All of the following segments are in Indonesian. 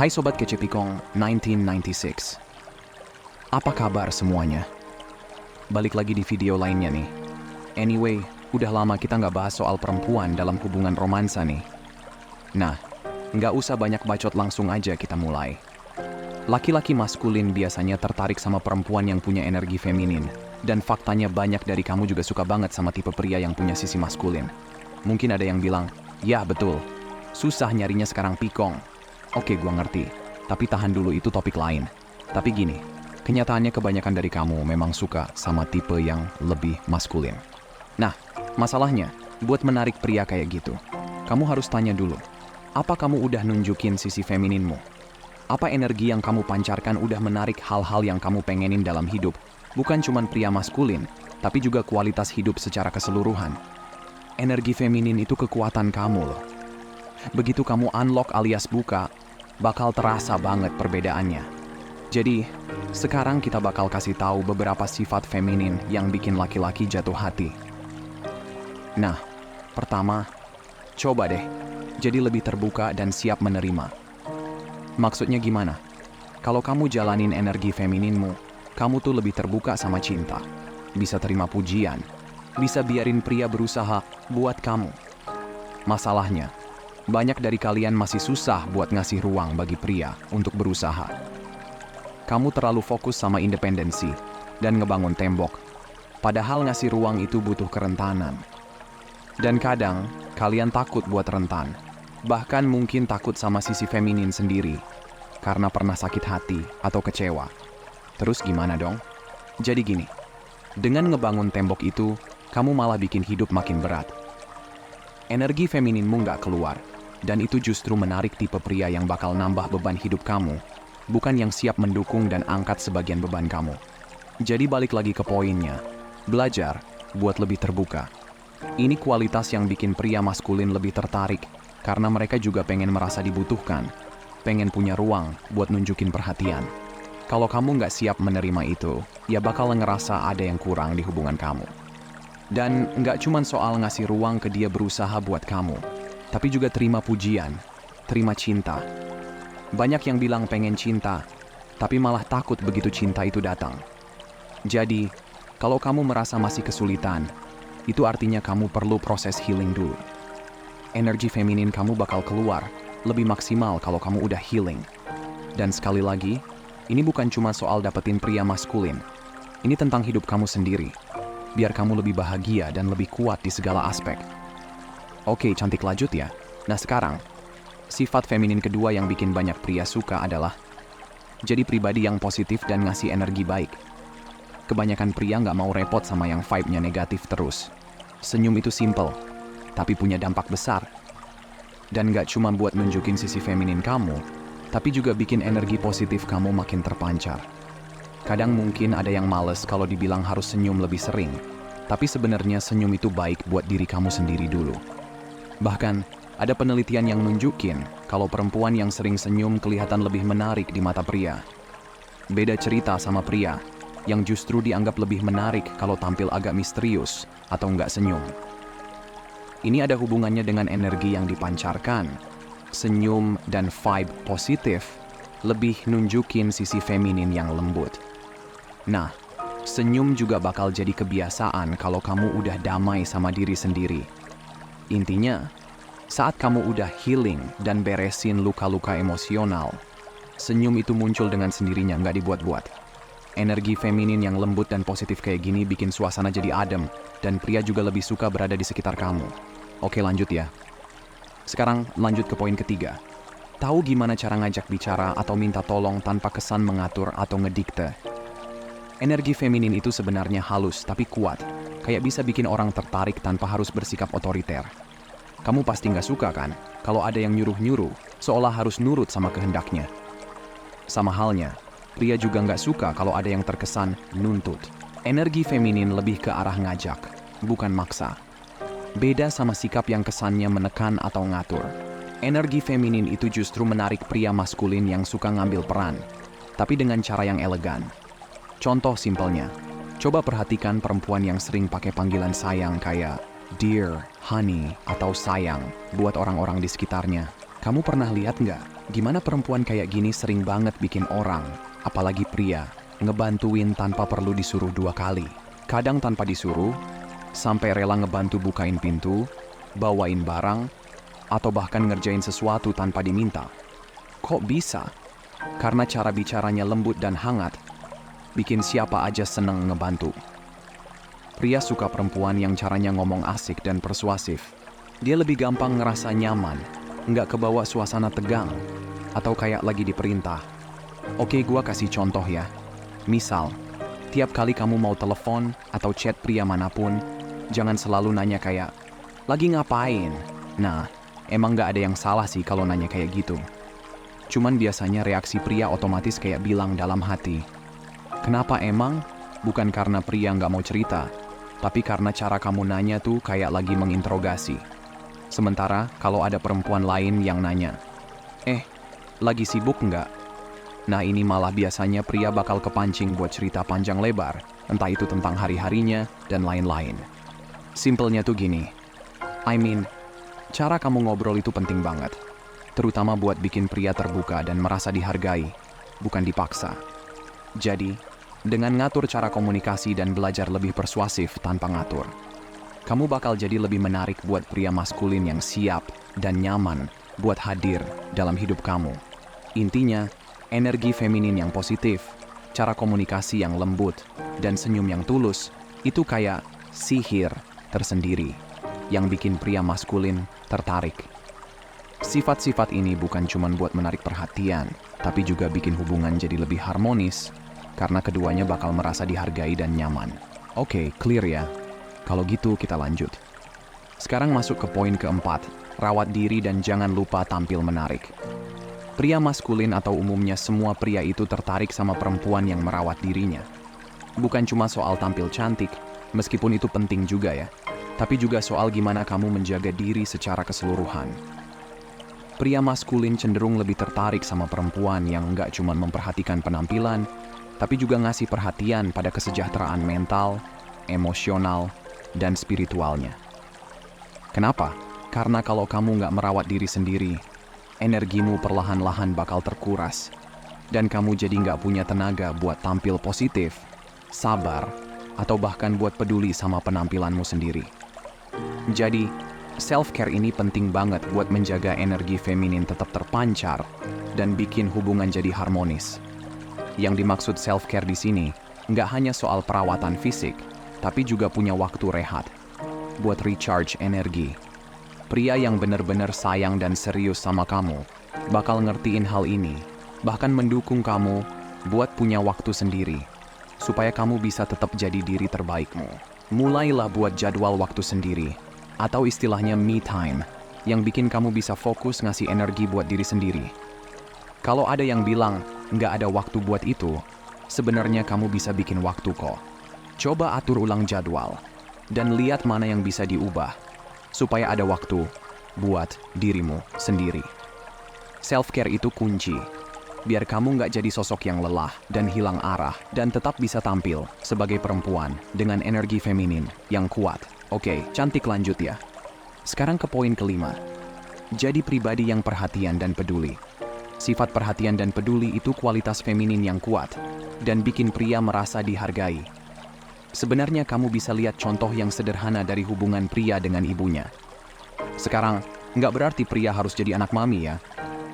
Hai Sobat Kece Pikong 1996. Apa kabar semuanya? Balik lagi di video lainnya nih. Anyway, udah lama kita nggak bahas soal perempuan dalam hubungan romansa nih. Nah, nggak usah banyak bacot, langsung aja kita mulai. Laki-laki maskulin biasanya tertarik sama perempuan yang punya energi feminin. Dan faktanya banyak dari kamu juga suka banget sama tipe pria yang punya sisi maskulin. Mungkin ada yang bilang, ya betul, susah nyarinya sekarang Pikong. Oke, gua ngerti. Tapi tahan dulu, itu topik lain. Tapi gini, kenyataannya kebanyakan dari kamu memang suka sama tipe yang lebih maskulin. Nah, masalahnya, buat menarik pria kayak gitu, kamu harus tanya dulu, apa kamu udah nunjukin sisi femininmu? Apa energi yang kamu pancarkan udah menarik hal-hal yang kamu pengenin dalam hidup? Bukan cuman pria maskulin, tapi juga kualitas hidup secara keseluruhan. Energi feminin itu kekuatan kamu loh. Begitu kamu unlock alias buka, bakal terasa banget perbedaannya. Jadi, sekarang kita bakal kasih tahu beberapa sifat feminin yang bikin laki-laki jatuh hati. Nah, pertama, coba deh jadi lebih terbuka dan siap menerima. Maksudnya gimana? Kalau kamu jalanin energi femininmu, kamu tuh lebih terbuka sama cinta. Bisa terima pujian, bisa biarin pria berusaha buat kamu. Masalahnya, banyak dari kalian masih susah buat ngasih ruang bagi pria untuk berusaha. Kamu terlalu fokus sama independensi dan ngebangun tembok, padahal ngasih ruang itu butuh kerentanan. Dan kadang, kalian takut buat rentan, bahkan mungkin takut sama sisi feminin sendiri, karena pernah sakit hati atau kecewa. Terus gimana dong? Jadi gini, dengan ngebangun tembok itu, kamu malah bikin hidup makin berat. Energi femininmu nggak keluar, dan itu justru menarik tipe pria yang bakal nambah beban hidup kamu, bukan yang siap mendukung dan angkat sebagian beban kamu. Jadi balik lagi ke poinnya, belajar buat lebih terbuka. Ini kualitas yang bikin pria maskulin lebih tertarik, karena mereka juga pengen merasa dibutuhkan, pengen punya ruang buat nunjukin perhatian. Kalau kamu nggak siap menerima itu, ya bakal ngerasa ada yang kurang di hubungan kamu. Dan nggak cuma soal ngasih ruang ke dia berusaha buat kamu, tapi juga terima pujian, terima cinta. Banyak yang bilang pengen cinta, tapi malah takut begitu cinta itu datang. Jadi, kalau kamu merasa masih kesulitan, itu artinya kamu perlu proses healing dulu. Energi feminin kamu bakal keluar lebih maksimal kalau kamu udah healing. Dan sekali lagi, ini bukan cuma soal dapetin pria maskulin. Ini tentang hidup kamu sendiri, biar kamu lebih bahagia dan lebih kuat di segala aspek. Oke, cantik, lanjut ya. Nah sekarang, sifat feminin kedua yang bikin banyak pria suka adalah jadi pribadi yang positif dan ngasih energi baik. Kebanyakan pria nggak mau repot sama yang vibe-nya negatif terus. Senyum itu simple, tapi punya dampak besar. Dan nggak cuma buat nunjukin sisi feminin kamu, tapi juga bikin energi positif kamu makin terpancar. Kadang mungkin ada yang males kalau dibilang harus senyum lebih sering, tapi sebenarnya senyum itu baik buat diri kamu sendiri dulu. Bahkan, ada penelitian yang nunjukin kalau perempuan yang sering senyum kelihatan lebih menarik di mata pria. Beda cerita sama pria, yang justru dianggap lebih menarik kalau tampil agak misterius atau nggak senyum. Ini ada hubungannya dengan energi yang dipancarkan. Senyum dan vibe positif lebih nunjukin sisi feminin yang lembut. Nah, senyum juga bakal jadi kebiasaan kalau kamu udah damai sama diri sendiri. Intinya, saat kamu udah healing dan beresin luka-luka emosional, senyum itu muncul dengan sendirinya, nggak dibuat-buat. Energi feminin yang lembut dan positif kayak gini bikin suasana jadi adem, dan pria juga lebih suka berada di sekitar kamu. Oke, lanjut ya. Sekarang lanjut ke poin ketiga. Tahu gimana cara ngajak bicara atau minta tolong tanpa kesan mengatur atau ngedikte. Energi feminin itu sebenarnya halus tapi kuat, kayak bisa bikin orang tertarik tanpa harus bersikap otoriter. Kamu pasti nggak suka kan, kalau ada yang nyuruh-nyuruh, seolah harus nurut sama kehendaknya. Sama halnya, pria juga nggak suka kalau ada yang terkesan nuntut. Energi feminin lebih ke arah ngajak, bukan maksa. Beda sama sikap yang kesannya menekan atau ngatur. Energi feminin itu justru menarik pria maskulin yang suka ngambil peran, tapi dengan cara yang elegan. Contoh simpelnya, coba perhatikan perempuan yang sering pakai panggilan sayang kayak dear, honey, atau sayang buat orang-orang di sekitarnya. Kamu pernah lihat nggak gimana perempuan kayak gini sering banget bikin orang, apalagi pria, ngebantuin tanpa perlu disuruh 2 kali. Kadang tanpa disuruh, sampai rela ngebantu bukain pintu, bawain barang, atau bahkan ngerjain sesuatu tanpa diminta. Kok bisa? Karena cara bicaranya lembut dan hangat, bikin siapa aja seneng ngebantu. Pria suka perempuan yang caranya ngomong asik dan persuasif. Dia lebih gampang ngerasa nyaman, nggak kebawa suasana tegang, atau kayak lagi diperintah. Oke, gua kasih contoh ya. Misal, tiap kali kamu mau telepon atau chat pria manapun, jangan selalu nanya kayak, lagi ngapain? Nah, emang nggak ada yang salah sih kalau nanya kayak gitu. Cuman biasanya reaksi pria otomatis kayak bilang dalam hati, kenapa emang? Bukan karena pria nggak mau cerita, tapi karena cara kamu nanya tuh kayak lagi menginterogasi. Sementara kalau ada perempuan lain yang nanya, lagi sibuk nggak? Nah, ini malah biasanya pria bakal kepancing buat cerita panjang lebar, entah itu tentang hari-harinya dan lain-lain. Simpelnya tuh gini, cara kamu ngobrol itu penting banget. Terutama buat bikin pria terbuka dan merasa dihargai, bukan dipaksa. Jadi, dengan ngatur cara komunikasi dan belajar lebih persuasif tanpa ngatur, kamu bakal jadi lebih menarik buat pria maskulin yang siap dan nyaman buat hadir dalam hidup kamu. Intinya, energi feminin yang positif, cara komunikasi yang lembut, dan senyum yang tulus, itu kayak sihir tersendiri yang bikin pria maskulin tertarik. Sifat-sifat ini bukan cuma buat menarik perhatian, tapi juga bikin hubungan jadi lebih harmonis, karena keduanya bakal merasa dihargai dan nyaman. Oke, clear ya? Kalau gitu kita lanjut. Sekarang masuk ke poin keempat, rawat diri dan jangan lupa tampil menarik. Pria maskulin atau umumnya semua pria itu tertarik sama perempuan yang merawat dirinya. Bukan cuma soal tampil cantik, meskipun itu penting juga ya, tapi juga soal gimana kamu menjaga diri secara keseluruhan. Pria maskulin cenderung lebih tertarik sama perempuan yang nggak cuma memperhatikan penampilan, tapi juga ngasih perhatian pada kesejahteraan mental, emosional, dan spiritualnya. Kenapa? Karena kalau kamu nggak merawat diri sendiri, energimu perlahan-lahan bakal terkuras, dan kamu jadi nggak punya tenaga buat tampil positif, sabar, atau bahkan buat peduli sama penampilanmu sendiri. Jadi, self-care ini penting banget buat menjaga energi feminin tetap terpancar dan bikin hubungan jadi harmonis. Yang dimaksud self-care di sini nggak hanya soal perawatan fisik, tapi juga punya waktu rehat buat recharge energi. Pria yang benar-benar sayang dan serius sama kamu bakal ngertiin hal ini, bahkan mendukung kamu buat punya waktu sendiri, supaya kamu bisa tetap jadi diri terbaikmu. Mulailah buat jadwal waktu sendiri, atau istilahnya me time, yang bikin kamu bisa fokus ngasih energi buat diri sendiri. Kalau ada yang bilang nggak ada waktu buat itu, sebenarnya kamu bisa bikin waktu kok. Coba atur ulang jadwal, dan lihat mana yang bisa diubah, supaya ada waktu buat dirimu sendiri. Self-care itu kunci, biar kamu nggak jadi sosok yang lelah dan hilang arah, dan tetap bisa tampil sebagai perempuan dengan energi feminin yang kuat. Oke, cantik, lanjut ya. Sekarang ke poin kelima. Jadi pribadi yang perhatian dan peduli. Sifat perhatian dan peduli itu kualitas feminin yang kuat, dan bikin pria merasa dihargai. Sebenarnya kamu bisa lihat contoh yang sederhana dari hubungan pria dengan ibunya. Sekarang, nggak berarti pria harus jadi anak mami ya,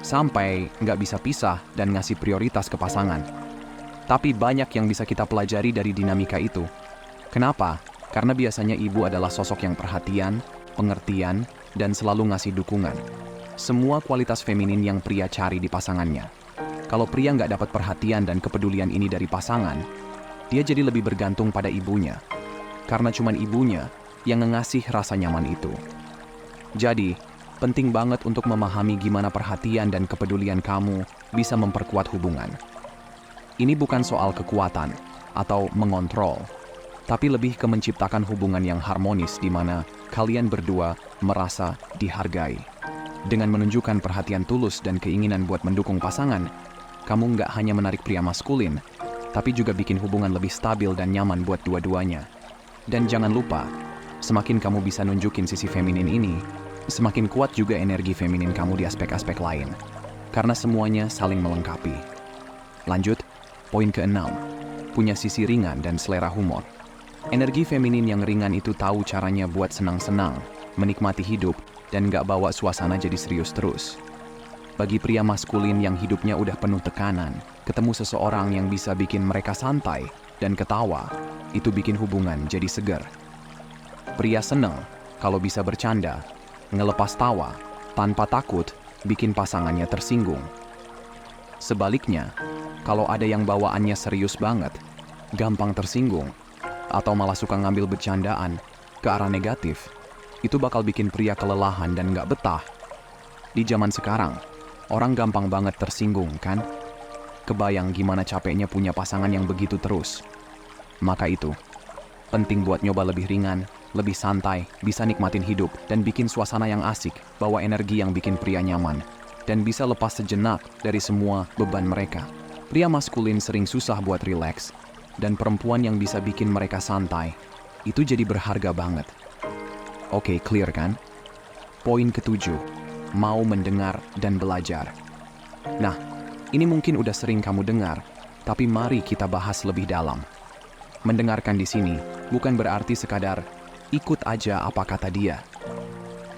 sampai nggak bisa pisah dan ngasih prioritas ke pasangan. Tapi banyak yang bisa kita pelajari dari dinamika itu. Kenapa? Karena biasanya ibu adalah sosok yang perhatian, pengertian, dan selalu ngasih dukungan. Semua kualitas feminin yang pria cari di pasangannya. Kalau pria nggak dapat perhatian dan kepedulian ini dari pasangan, dia jadi lebih bergantung pada ibunya. Karena cuman ibunya yang ngasih rasa nyaman itu. Jadi, penting banget untuk memahami gimana perhatian dan kepedulian kamu bisa memperkuat hubungan. Ini bukan soal kekuatan atau mengontrol, tapi lebih ke menciptakan hubungan yang harmonis di mana kalian berdua merasa dihargai. Dengan menunjukkan perhatian tulus dan keinginan buat mendukung pasangan, kamu nggak hanya menarik pria maskulin, tapi juga bikin hubungan lebih stabil dan nyaman buat dua-duanya. Dan jangan lupa, semakin kamu bisa nunjukin sisi feminin ini, Semakin kuat juga energi feminin kamu di aspek-aspek lain, karena semuanya saling melengkapi. Lanjut, poin ke-6. Punya sisi ringan dan selera humor. Energi feminin yang ringan itu tahu caranya buat senang-senang, menikmati hidup, dan gak bawa suasana jadi serius terus. Bagi pria maskulin yang hidupnya udah penuh tekanan, ketemu seseorang yang bisa bikin mereka santai dan ketawa, itu bikin hubungan jadi segar. Pria seneng kalau bisa bercanda, ngelepas tawa, tanpa takut, bikin pasangannya tersinggung. Sebaliknya, kalau ada yang bawaannya serius banget, gampang tersinggung, atau malah suka ngambil bercandaan ke arah negatif, itu bakal bikin pria kelelahan dan gak betah. Di zaman sekarang, orang gampang banget tersinggung, kan? Kebayang gimana capeknya punya pasangan yang begitu terus. Maka itu, penting buat nyoba lebih ringan, lebih santai, bisa nikmatin hidup, dan bikin suasana yang asik, bawa energi yang bikin pria nyaman, dan bisa lepas sejenak dari semua beban mereka. Pria maskulin sering susah buat rileks, dan perempuan yang bisa bikin mereka santai, itu jadi berharga banget. Oke, clear kan? Poin ke-7, mau mendengar dan belajar. Nah, ini mungkin udah sering kamu dengar, tapi mari kita bahas lebih dalam. Mendengarkan di sini bukan berarti sekadar ikut aja apa kata dia.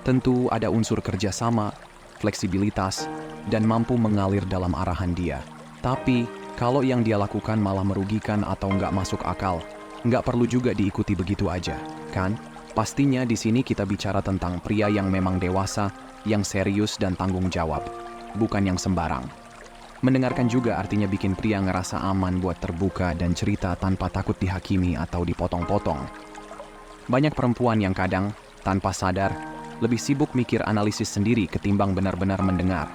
Tentu ada unsur kerjasama, fleksibilitas, dan mampu mengalir dalam arahan dia. Tapi, kalau yang dia lakukan malah merugikan atau nggak masuk akal, nggak perlu juga diikuti begitu aja, kan? Pastinya di sini kita bicara tentang pria yang memang dewasa, yang serius dan tanggung jawab, bukan yang sembarang. Mendengarkan juga artinya bikin pria ngerasa aman buat terbuka dan cerita tanpa takut dihakimi atau dipotong-potong. Banyak perempuan yang kadang, tanpa sadar, lebih sibuk mikir analisis sendiri ketimbang benar-benar mendengar.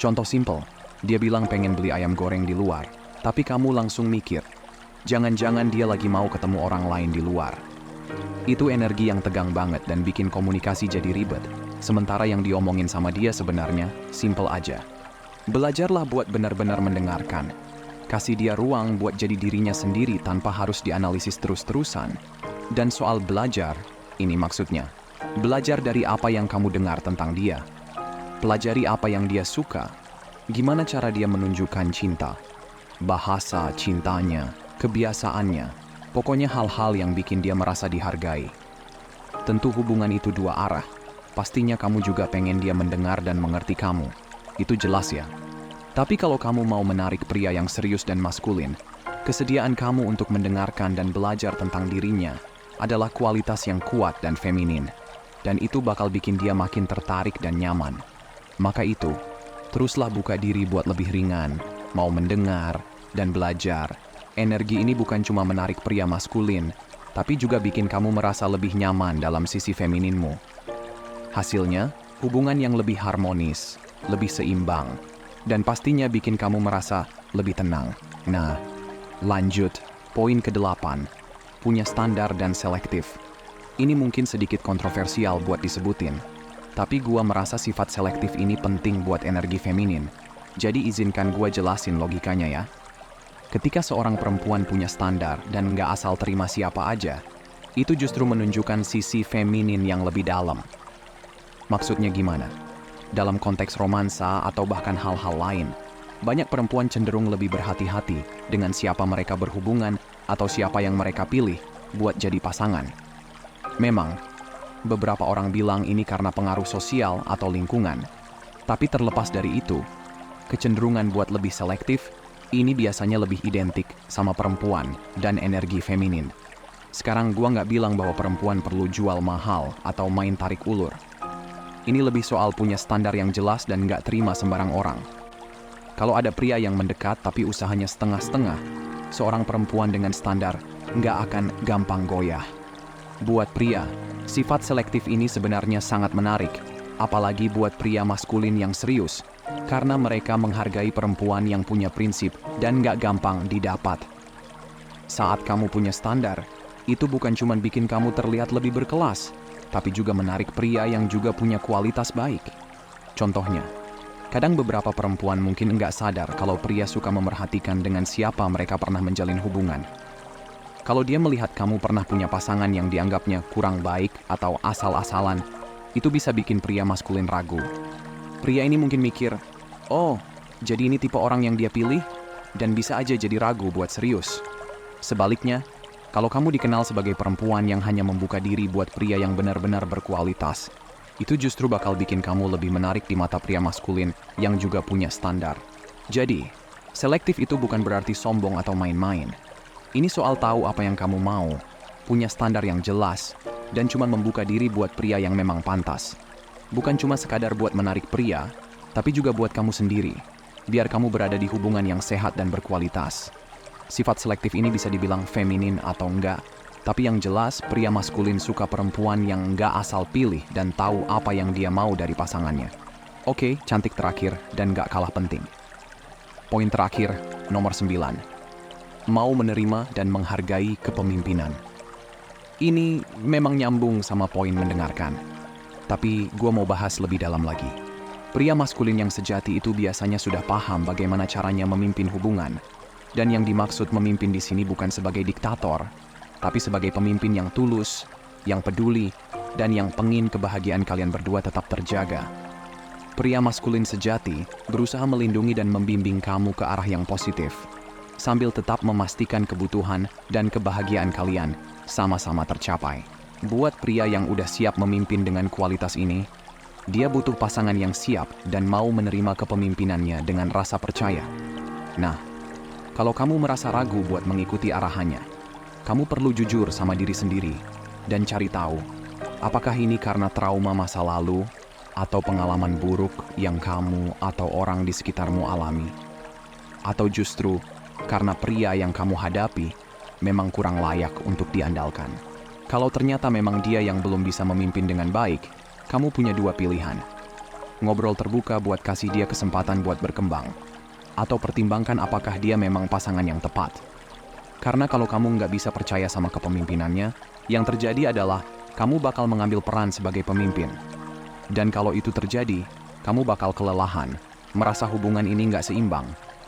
Contoh simpel, dia bilang pengen beli ayam goreng di luar, tapi kamu langsung mikir, jangan-jangan dia lagi mau ketemu orang lain di luar. Itu energi yang tegang banget dan bikin komunikasi jadi ribet, sementara yang diomongin sama dia sebenarnya simpel aja. Belajarlah buat benar-benar mendengarkan. Kasih dia ruang buat jadi dirinya sendiri tanpa harus dianalisis terus-terusan. Dan soal belajar, ini maksudnya, belajar dari apa yang kamu dengar tentang dia. Pelajari apa yang dia suka, gimana cara dia menunjukkan cinta, bahasa cintanya, kebiasaannya, pokoknya hal-hal yang bikin dia merasa dihargai. Tentu hubungan itu dua arah, pastinya kamu juga pengen dia mendengar dan mengerti kamu. Itu jelas ya. Tapi kalau kamu mau menarik pria yang serius dan maskulin, kesediaan kamu untuk mendengarkan dan belajar tentang dirinya adalah kualitas yang kuat dan feminin, dan itu bakal bikin dia makin tertarik dan nyaman. Maka itu, teruslah buka diri buat lebih ringan, mau mendengar dan belajar. Energi ini bukan cuma menarik pria maskulin, tapi juga bikin kamu merasa lebih nyaman dalam sisi femininmu. Hasilnya, hubungan yang lebih harmonis, lebih seimbang, dan pastinya bikin kamu merasa lebih tenang. Nah, lanjut, poin ke-8. Punya standar dan selektif. Ini mungkin sedikit kontroversial buat disebutin, tapi gua merasa sifat selektif ini penting buat energi feminin. Jadi izinkan gua jelasin logikanya ya. Ketika seorang perempuan punya standar dan nggak asal terima siapa aja, itu justru menunjukkan sisi feminin yang lebih dalam. Maksudnya gimana? Dalam konteks romansa atau bahkan hal-hal lain, banyak perempuan cenderung lebih berhati-hati dengan siapa mereka berhubungan atau siapa yang mereka pilih buat jadi pasangan. Memang, beberapa orang bilang ini karena pengaruh sosial atau lingkungan. Tapi terlepas dari itu, kecenderungan buat lebih selektif, ini biasanya lebih identik sama perempuan dan energi feminin. Sekarang gua nggak bilang bahwa perempuan perlu jual mahal atau main tarik ulur. Ini lebih soal punya standar yang jelas dan nggak terima sembarang orang. Kalau ada pria yang mendekat tapi usahanya setengah-setengah, seorang perempuan dengan standar nggak akan gampang goyah. Buat pria, sifat selektif ini sebenarnya sangat menarik, apalagi buat pria maskulin yang serius, karena mereka menghargai perempuan yang punya prinsip dan nggak gampang didapat. Saat kamu punya standar, itu bukan cuma bikin kamu terlihat lebih berkelas, tapi juga menarik pria yang juga punya kualitas baik. Contohnya, kadang beberapa perempuan mungkin nggak sadar kalau pria suka memerhatikan dengan siapa mereka pernah menjalin hubungan. Kalau dia melihat kamu pernah punya pasangan yang dianggapnya kurang baik atau asal-asalan, Itu bisa bikin pria maskulin ragu. Pria ini mungkin mikir, oh, jadi ini tipe orang yang dia pilih? Dan bisa aja jadi ragu buat serius. Sebaliknya, kalau kamu dikenal sebagai perempuan yang hanya membuka diri buat pria yang benar-benar berkualitas, itu justru bakal bikin kamu lebih menarik di mata pria maskulin yang juga punya standar. Jadi, selektif itu bukan berarti sombong atau main-main. Ini soal tahu apa yang kamu mau, punya standar yang jelas, dan cuma membuka diri buat pria yang memang pantas. Bukan cuma sekadar buat menarik pria, tapi juga buat kamu sendiri, biar kamu berada di hubungan yang sehat dan berkualitas. Sifat selektif ini bisa dibilang feminin atau enggak, tapi yang jelas pria maskulin suka perempuan yang enggak asal pilih dan tahu apa yang dia mau dari pasangannya. Oke, cantik terakhir dan enggak kalah penting. Poin terakhir, nomor 9. Mau menerima dan menghargai kepemimpinan. Ini memang nyambung sama poin mendengarkan. Tapi gue mau bahas lebih dalam lagi. Pria maskulin yang sejati itu biasanya sudah paham bagaimana caranya memimpin hubungan. Dan yang dimaksud memimpin di sini bukan sebagai diktator, tapi sebagai pemimpin yang tulus, yang peduli, dan yang pengin kebahagiaan kalian berdua tetap terjaga. Pria maskulin sejati berusaha melindungi dan membimbing kamu ke arah yang positif, sambil tetap memastikan kebutuhan dan kebahagiaan kalian sama-sama tercapai. Buat pria yang udah siap memimpin dengan kualitas ini, dia butuh pasangan yang siap dan mau menerima kepemimpinannya dengan rasa percaya. Nah, kalau kamu merasa ragu buat mengikuti arahannya, kamu perlu jujur sama diri sendiri dan cari tahu, apakah ini karena trauma masa lalu atau pengalaman buruk yang kamu atau orang di sekitarmu alami, atau justru karena pria yang kamu hadapi memang kurang layak untuk diandalkan. Kalau ternyata memang dia yang belum bisa memimpin dengan baik, kamu punya dua pilihan. Ngobrol terbuka buat kasih dia kesempatan buat berkembang, atau pertimbangkan apakah dia memang pasangan yang tepat. Karena kalau kamu nggak bisa percaya sama kepemimpinannya, yang terjadi adalah kamu bakal mengambil peran sebagai pemimpin. Dan kalau itu terjadi, kamu bakal kelelahan, merasa hubungan ini nggak seimbang,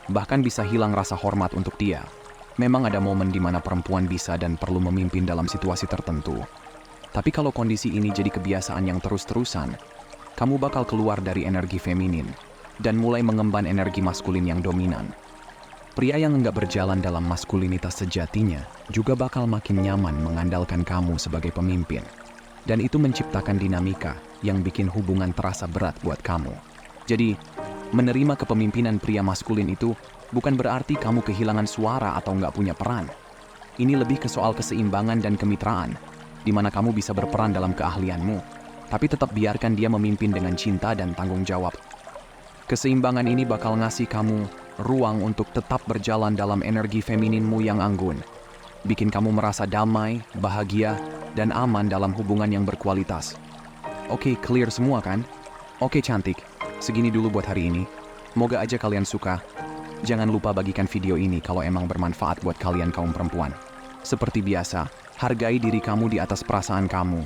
bahkan bisa hilang rasa hormat untuk dia. Memang ada momen di mana perempuan bisa dan perlu memimpin dalam situasi tertentu. Tapi kalau kondisi ini jadi kebiasaan yang terus-terusan, kamu bakal keluar dari energi feminin dan mulai mengemban energi maskulin yang dominan. Pria yang enggak berjalan dalam maskulinitas sejatinya juga bakal makin nyaman mengandalkan kamu sebagai pemimpin. Dan itu menciptakan dinamika yang bikin hubungan terasa berat buat kamu. Jadi, menerima kepemimpinan pria maskulin itu bukan berarti kamu kehilangan suara atau nggak punya peran. Ini lebih ke soal keseimbangan dan kemitraan, di mana kamu bisa berperan dalam keahlianmu, tapi tetap biarkan dia memimpin dengan cinta dan tanggung jawab. Keseimbangan ini bakal ngasih kamu ruang untuk tetap berjalan dalam energi femininmu yang anggun, bikin kamu merasa damai, bahagia, dan aman dalam hubungan yang berkualitas. Oke, clear semua kan? Oke, cantik. Segini dulu buat hari ini. Moga aja kalian suka. Jangan lupa bagikan video ini kalau emang bermanfaat buat kalian kaum perempuan. Seperti biasa, hargai diri kamu di atas perasaan kamu.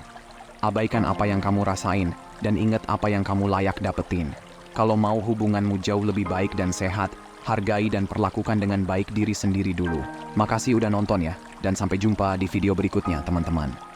Abaikan apa yang kamu rasain, dan ingat apa yang kamu layak dapetin. Kalau mau hubunganmu jauh lebih baik dan sehat, hargai dan perlakukan dengan baik diri sendiri dulu. Makasih udah nonton ya, dan sampai jumpa di video berikutnya teman-teman.